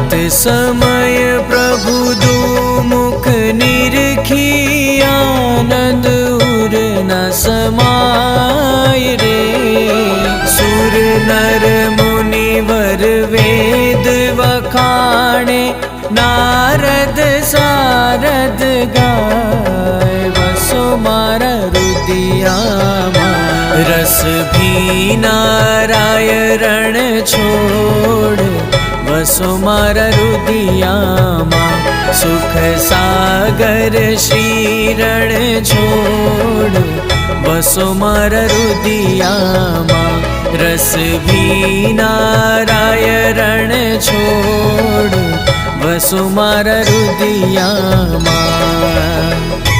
તે સમય પ્રભુ દુમુખ નિરખી આનંદ ઉર ન સમાય રે। સુર નર મુનિવર વેદ વખાણે નારદ સારદ ગાય। વસો મારા રુદિયામાં રસ ભીનારાય રણ છોડ। વસો મારા રુદિયામાં સુખ સાગર શ્રી રણ છોડ। વસો મારા રુદિયામાં રસ ભીનારાય રણ છોડ। વસો મારા રુદિયામાં।